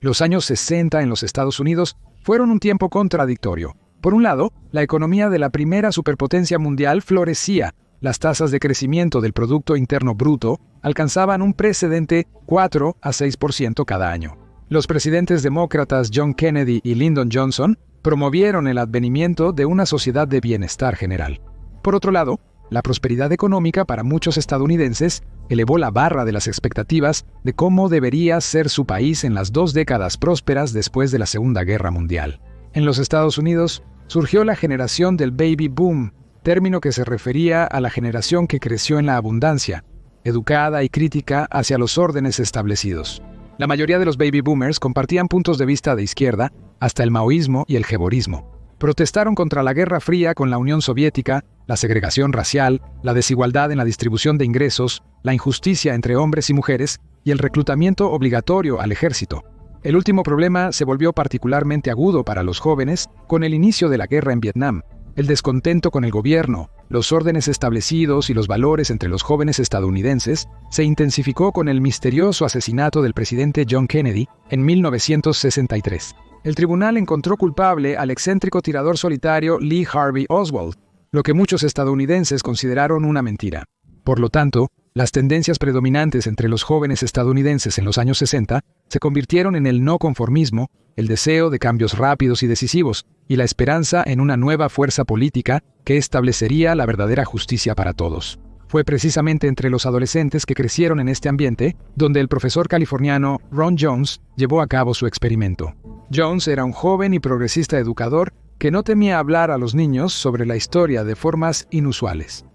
Los años 60 en los Estados Unidos fueron un tiempo contradictorio. Por un lado, la economía de la primera superpotencia mundial florecía. Las tasas de crecimiento del Producto Interno Bruto alcanzaban un precedente 4 a 6% cada año. Los presidentes demócratas John Kennedy y Lyndon Johnson promovieron el advenimiento de una sociedad de bienestar general. Por otro lado, la prosperidad económica para muchos estadounidenses elevó la barra de las expectativas de cómo debería ser su país en las 2 décadas prósperas después de la Segunda Guerra Mundial. En los Estados Unidos surgió la generación del baby boom, término que se refería a la generación que creció en la abundancia, educada y crítica hacia los órdenes establecidos. La mayoría de los baby boomers compartían puntos de vista de izquierda, hasta el maoísmo y el jevorismo. Protestaron contra la Guerra Fría con la Unión Soviética, la segregación racial, la desigualdad en la distribución de ingresos, la injusticia entre hombres y mujeres y el reclutamiento obligatorio al ejército. El último problema se volvió particularmente agudo para los jóvenes con el inicio de la guerra en Vietnam. El descontento con el gobierno, los órdenes establecidos y los valores entre los jóvenes estadounidenses se intensificó con el misterioso asesinato del presidente John Kennedy en 1963. El tribunal encontró culpable al excéntrico tirador solitario Lee Harvey Oswald, lo que muchos estadounidenses consideraron una mentira. Por lo tanto, las tendencias predominantes entre los jóvenes estadounidenses en los años 60 se convirtieron en el no conformismo, el deseo de cambios rápidos y decisivos, y la esperanza en una nueva fuerza política que establecería la verdadera justicia para todos. Fue precisamente entre los adolescentes que crecieron en este ambiente donde el profesor californiano Ron Jones llevó a cabo su experimento. Jones era un joven y progresista educador que no temía hablar a los niños sobre la historia de formas inusuales.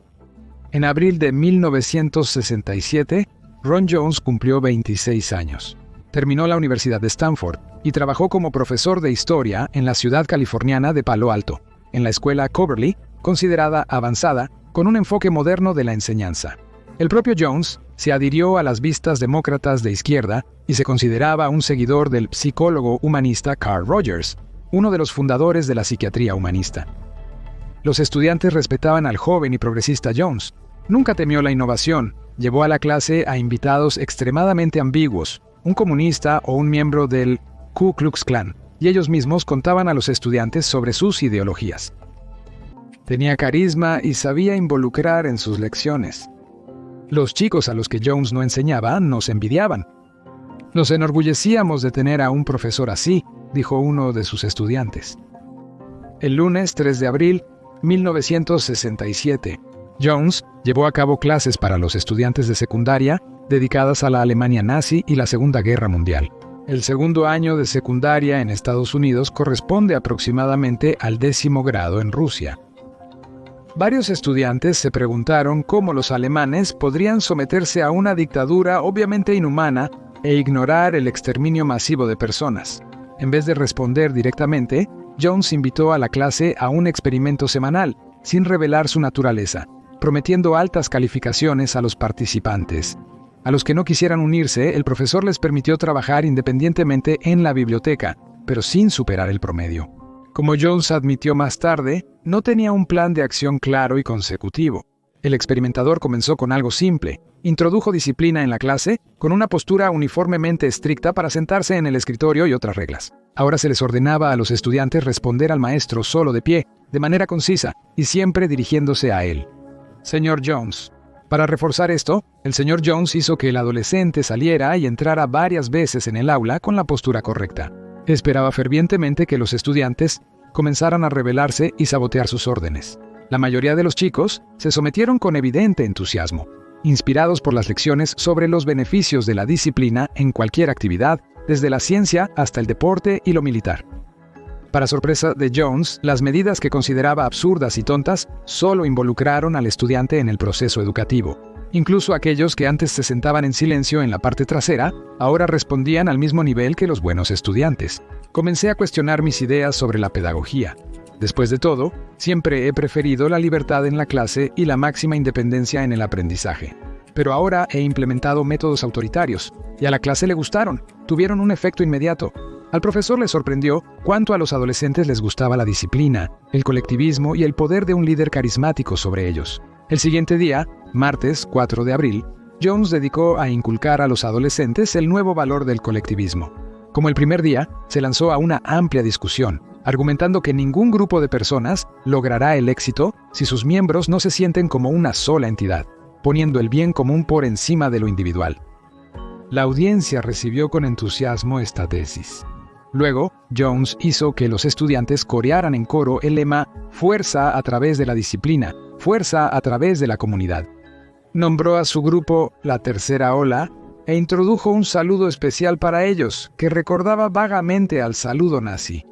En abril de 1967, Ron Jones cumplió 26 años. Terminó la Universidad de Stanford y trabajó como profesor de historia en la ciudad californiana de Palo Alto, en la escuela Coverly, considerada avanzada, con un enfoque moderno de la enseñanza. El propio Jones se adhirió a las vistas demócratas de izquierda y se consideraba un seguidor del psicólogo humanista Carl Rogers, uno de los fundadores de la psiquiatría humanista. Los estudiantes respetaban al joven y progresista Jones. Nunca temió la innovación, llevó a la clase a invitados extremadamente ambiguos, un comunista o un miembro del Ku Klux Klan, y ellos mismos contaban a los estudiantes sobre sus ideologías. Tenía carisma y sabía involucrar en sus lecciones. Los chicos a los que Jones no enseñaba nos envidiaban. Nos enorgullecíamos de tener a un profesor así, dijo uno de sus estudiantes. El lunes 3 de abril, 1967, Jones llevó a cabo clases para los estudiantes de secundaria dedicadas a la Alemania nazi y la Segunda Guerra Mundial. El segundo año de secundaria en Estados Unidos corresponde aproximadamente al 10º grado en Rusia. Varios estudiantes se preguntaron cómo los alemanes podrían someterse a una dictadura obviamente inhumana e ignorar el exterminio masivo de personas. En vez de responder directamente, Jones invitó a la clase a un experimento semanal, sin revelar su naturaleza, prometiendo altas calificaciones a los participantes. A los que no quisieran unirse, el profesor les permitió trabajar independientemente en la biblioteca, pero sin superar el promedio. Como Jones admitió más tarde, no tenía un plan de acción claro y consecutivo. El experimentador comenzó con algo simple. Introdujo disciplina en la clase con una postura uniformemente estricta para sentarse en el escritorio y otras reglas. Ahora se les ordenaba a los estudiantes responder al maestro solo de pie, de manera concisa, y siempre dirigiéndose a él. Señor Jones. Para reforzar esto, el señor Jones hizo que el adolescente saliera y entrara varias veces en el aula con la postura correcta. Esperaba fervientemente que los estudiantes comenzaran a rebelarse y sabotear sus órdenes. La mayoría de los chicos se sometieron con evidente entusiasmo, inspirados por las lecciones sobre los beneficios de la disciplina en cualquier actividad, desde la ciencia hasta el deporte y lo militar. Para sorpresa de Jones, las medidas que consideraba absurdas y tontas solo involucraron al estudiante en el proceso educativo. Incluso aquellos que antes se sentaban en silencio en la parte trasera, ahora respondían al mismo nivel que los buenos estudiantes. Comencé a cuestionar mis ideas sobre la pedagogía. Después de todo, siempre he preferido la libertad en la clase y la máxima independencia en el aprendizaje. Pero ahora he implementado métodos autoritarios, y a la clase le gustaron, tuvieron un efecto inmediato. Al profesor le sorprendió cuánto a los adolescentes les gustaba la disciplina, el colectivismo y el poder de un líder carismático sobre ellos. El siguiente día, martes 4 de abril, Jones dedicó a inculcar a los adolescentes el nuevo valor del colectivismo. Como el primer día, se lanzó a una amplia discusión, argumentando que ningún grupo de personas logrará el éxito si sus miembros no se sienten como una sola entidad, poniendo el bien común por encima de lo individual. La audiencia recibió con entusiasmo esta tesis. Luego, Jones hizo que los estudiantes corearan en coro el lema «Fuerza a través de la disciplina, fuerza a través de la comunidad». Nombró a su grupo la Tercera Ola e introdujo un saludo especial para ellos, que recordaba vagamente al saludo nazi.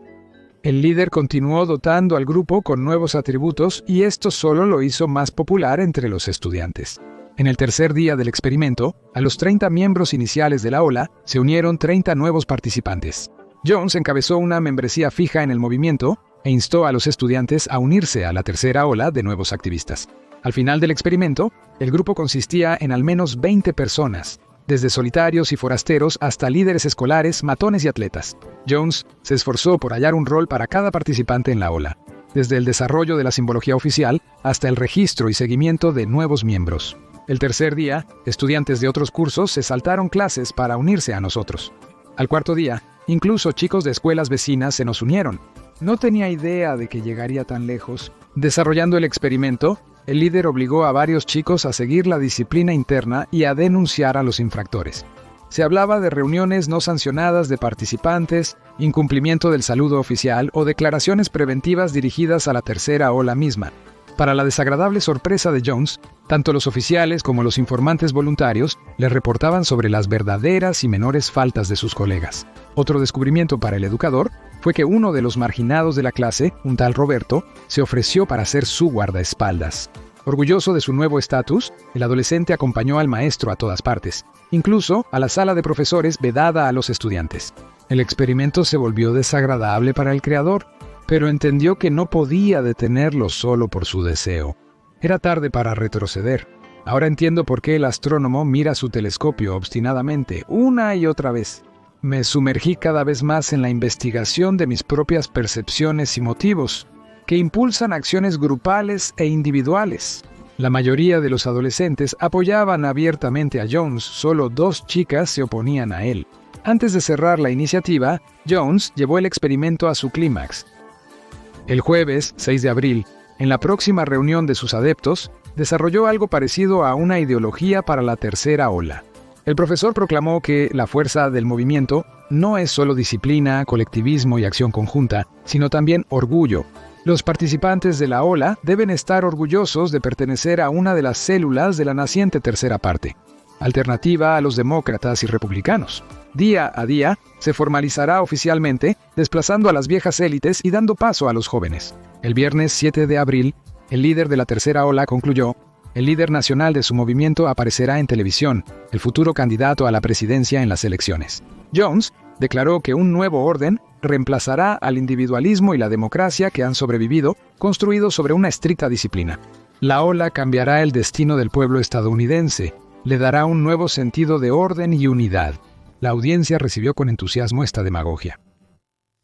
El líder continuó dotando al grupo con nuevos atributos y esto solo lo hizo más popular entre los estudiantes. En el tercer día del experimento, a los 30 miembros iniciales de la ola se unieron 30 nuevos participantes. Jones encabezó una membresía fija en el movimiento e instó a los estudiantes a unirse a la tercera ola de nuevos activistas. Al final del experimento, el grupo consistía en al menos 20 personas, desde solitarios y forasteros hasta líderes escolares, matones y atletas. Jones se esforzó por hallar un rol para cada participante en la ola, desde el desarrollo de la simbología oficial hasta el registro y seguimiento de nuevos miembros. El tercer día, estudiantes de otros cursos se saltaron clases para unirse a nosotros. Al cuarto día, incluso chicos de escuelas vecinas se nos unieron. No tenía idea de que llegaría tan lejos. Desarrollando el experimento, el líder obligó a varios chicos a seguir la disciplina interna y a denunciar a los infractores. Se hablaba de reuniones no sancionadas de participantes, incumplimiento del saludo oficial o declaraciones preventivas dirigidas a la tercera ola misma. Para la desagradable sorpresa de Jones, tanto los oficiales como los informantes voluntarios le reportaban sobre las verdaderas y menores faltas de sus colegas. Otro descubrimiento para el educador fue que uno de los marginados de la clase, un tal Roberto, se ofreció para ser su guardaespaldas. Orgulloso de su nuevo estatus, el adolescente acompañó al maestro a todas partes, incluso a la sala de profesores vedada a los estudiantes. El experimento se volvió desagradable para el creador, pero entendió que no podía detenerlo solo por su deseo. Era tarde para retroceder. Ahora entiendo por qué el astrónomo mira su telescopio obstinadamente, una y otra vez. Me sumergí cada vez más en la investigación de mis propias percepciones y motivos, que impulsan acciones grupales e individuales. La mayoría de los adolescentes apoyaban abiertamente a Jones, solo 2 chicas se oponían a él. Antes de cerrar la iniciativa, Jones llevó el experimento a su clímax. El jueves, 6 de abril, en la próxima reunión de sus adeptos, desarrolló algo parecido a una ideología para la tercera ola. El profesor proclamó que la fuerza del movimiento no es solo disciplina, colectivismo y acción conjunta, sino también orgullo. Los participantes de la ola deben estar orgullosos de pertenecer a una de las células de la naciente tercera parte, alternativa a los demócratas y republicanos. Día a día, se formalizará oficialmente, desplazando a las viejas élites y dando paso a los jóvenes. El viernes 7 de abril, el líder de la tercera ola concluyó: el líder nacional de su movimiento aparecerá en televisión, el futuro candidato a la presidencia en las elecciones. Jones declaró que un nuevo orden reemplazará al individualismo y la democracia que han sobrevivido, construidos sobre una estricta disciplina. La ola cambiará el destino del pueblo estadounidense, le dará un nuevo sentido de orden y unidad. La audiencia recibió con entusiasmo esta demagogia.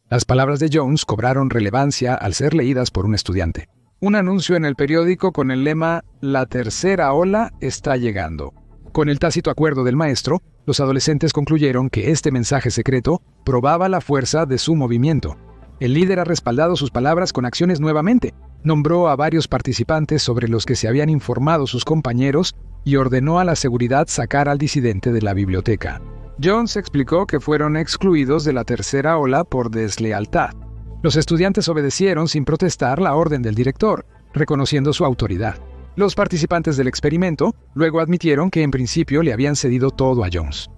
Las palabras de Jones cobraron relevancia al ser leídas por un estudiante. Un anuncio en el periódico con el lema «La tercera ola está llegando». Con el tácito acuerdo del maestro, los adolescentes concluyeron que este mensaje secreto probaba la fuerza de su movimiento. El líder ha respaldado sus palabras con acciones nuevamente. Nombró a varios participantes sobre los que se habían informado sus compañeros y ordenó a la seguridad sacar al disidente de la biblioteca. Jones explicó que fueron excluidos de la tercera ola por deslealtad. Los estudiantes obedecieron sin protestar la orden del director, reconociendo su autoridad. Los participantes del experimento luego admitieron que en principio le habían cedido todo a Jones.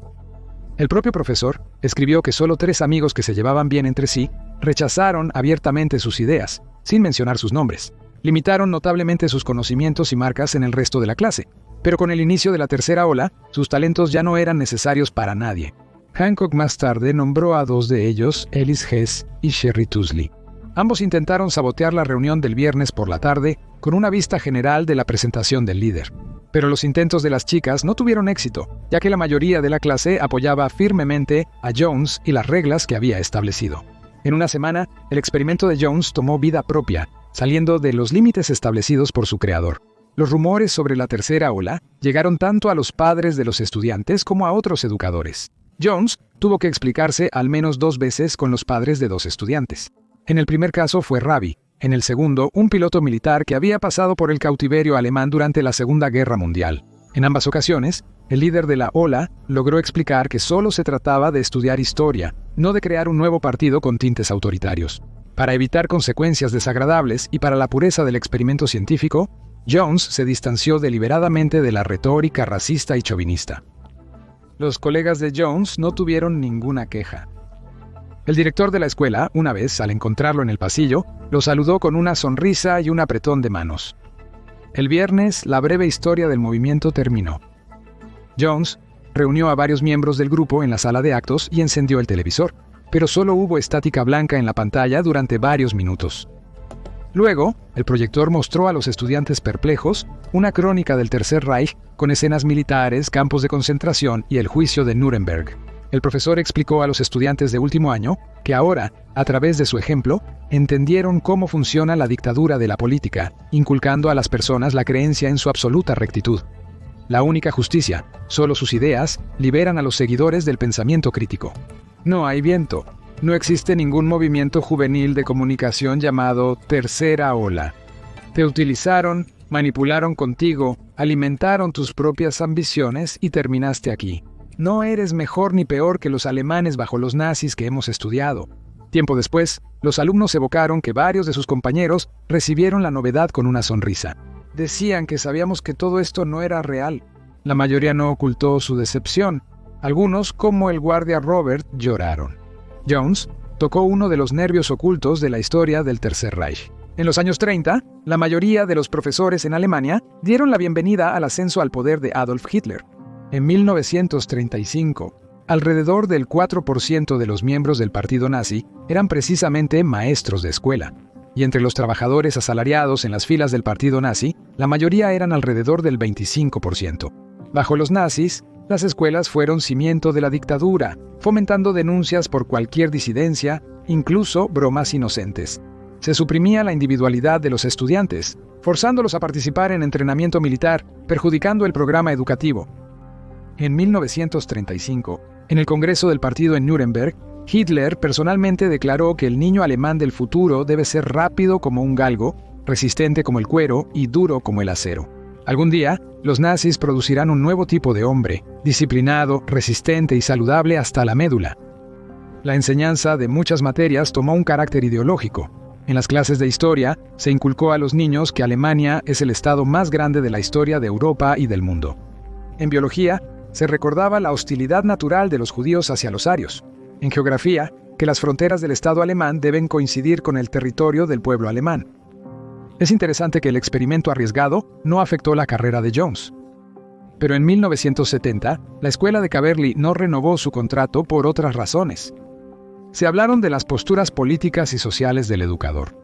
El propio profesor escribió que solo 3 amigos que se llevaban bien entre sí rechazaron abiertamente sus ideas, sin mencionar sus nombres. Limitaron notablemente sus conocimientos y marcas en el resto de la clase, pero con el inicio de la tercera ola, sus talentos ya no eran necesarios para nadie. Hancock más tarde nombró a 2 de ellos, Ellis Hess y Sherry Tousley. Ambos intentaron sabotear la reunión del viernes por la tarde con una vista general de la presentación del líder. Pero los intentos de las chicas no tuvieron éxito, ya que la mayoría de la clase apoyaba firmemente a Jones y las reglas que había establecido. En una semana, el experimento de Jones tomó vida propia, saliendo de los límites establecidos por su creador. Los rumores sobre la tercera ola llegaron tanto a los padres de los estudiantes como a otros educadores. Jones tuvo que explicarse al menos 2 veces con los padres de 2 estudiantes. En el primer caso fue Rabi, en el segundo, un piloto militar que había pasado por el cautiverio alemán durante la Segunda Guerra Mundial. En ambas ocasiones, el líder de la ola logró explicar que solo se trataba de estudiar historia, no de crear un nuevo partido con tintes autoritarios. Para evitar consecuencias desagradables y para la pureza del experimento científico, Jones se distanció deliberadamente de la retórica racista y chauvinista. Los colegas de Jones no tuvieron ninguna queja. El director de la escuela, una vez, al encontrarlo en el pasillo, lo saludó con una sonrisa y un apretón de manos. El viernes, la breve historia del movimiento terminó. Jones reunió a varios miembros del grupo en la sala de actos y encendió el televisor, pero solo hubo estática blanca en la pantalla durante varios minutos. Luego, el proyector mostró a los estudiantes perplejos una crónica del Tercer Reich con escenas militares, campos de concentración y el juicio de Nuremberg. El profesor explicó a los estudiantes de último año que ahora, a través de su ejemplo, entendieron cómo funciona la dictadura de la política, inculcando a las personas la creencia en su absoluta rectitud. La única justicia, solo sus ideas, liberan a los seguidores del pensamiento crítico. No hay viento. No existe ningún movimiento juvenil de comunicación llamado Tercera Ola. Te utilizaron, manipularon contigo, alimentaron tus propias ambiciones y terminaste aquí. No eres mejor ni peor que los alemanes bajo los nazis que hemos estudiado. Tiempo después, los alumnos evocaron que varios de sus compañeros recibieron la novedad con una sonrisa. Decían que sabíamos que todo esto no era real. La mayoría no ocultó su decepción. Algunos, como el guardia Robert, lloraron. Jones tocó uno de los nervios ocultos de la historia del Tercer Reich. En los años 30, la mayoría de los profesores en Alemania dieron la bienvenida al ascenso al poder de Adolf Hitler. En 1935, alrededor del 4% de los miembros del partido nazi eran precisamente maestros de escuela. Y entre los trabajadores asalariados en las filas del partido nazi, la mayoría eran alrededor del 25%. Bajo los nazis, las escuelas fueron cimiento de la dictadura, fomentando denuncias por cualquier disidencia, incluso bromas inocentes. Se suprimía la individualidad de los estudiantes, forzándolos a participar en entrenamiento militar, perjudicando el programa educativo. En 1935, en el Congreso del Partido en Nuremberg, Hitler personalmente declaró que el niño alemán del futuro debe ser rápido como un galgo, resistente como el cuero y duro como el acero. Algún día, los nazis producirán un nuevo tipo de hombre, disciplinado, resistente y saludable hasta la médula. La enseñanza de muchas materias tomó un carácter ideológico. En las clases de historia, se inculcó a los niños que Alemania es el estado más grande de la historia de Europa y del mundo. En biología, se recordaba la hostilidad natural de los judíos hacia los arios. En geografía, que las fronteras del Estado alemán deben coincidir con el territorio del pueblo alemán. Es interesante que el experimento arriesgado no afectó la carrera de Jones. Pero en 1970, la escuela de Caberly no renovó su contrato por otras razones. Se hablaron de las posturas políticas y sociales del educador.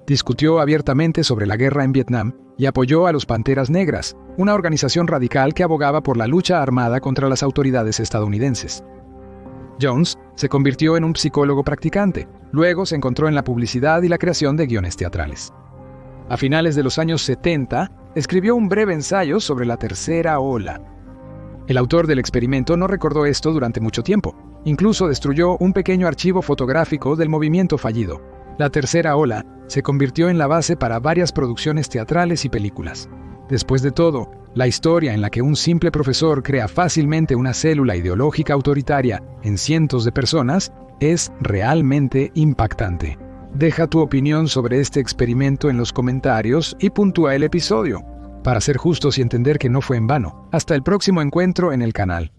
Discutió abiertamente sobre la guerra en Vietnam y apoyó a los Panteras Negras, una organización radical que abogaba por la lucha armada contra las autoridades estadounidenses. Jones se convirtió en un psicólogo practicante, luego se encontró en la publicidad y la creación de guiones teatrales. A finales de los años 70, escribió un breve ensayo sobre la Tercera Ola. El autor del experimento no recordó esto durante mucho tiempo. Incluso destruyó un pequeño archivo fotográfico del movimiento fallido. La Tercera Ola se convirtió en la base para varias producciones teatrales y películas. Después de todo, la historia en la que un simple profesor crea fácilmente una célula ideológica autoritaria en cientos de personas es realmente impactante. Deja tu opinión sobre este experimento en los comentarios y puntúa el episodio, para ser justos y entender que no fue en vano. Hasta el próximo encuentro en el canal.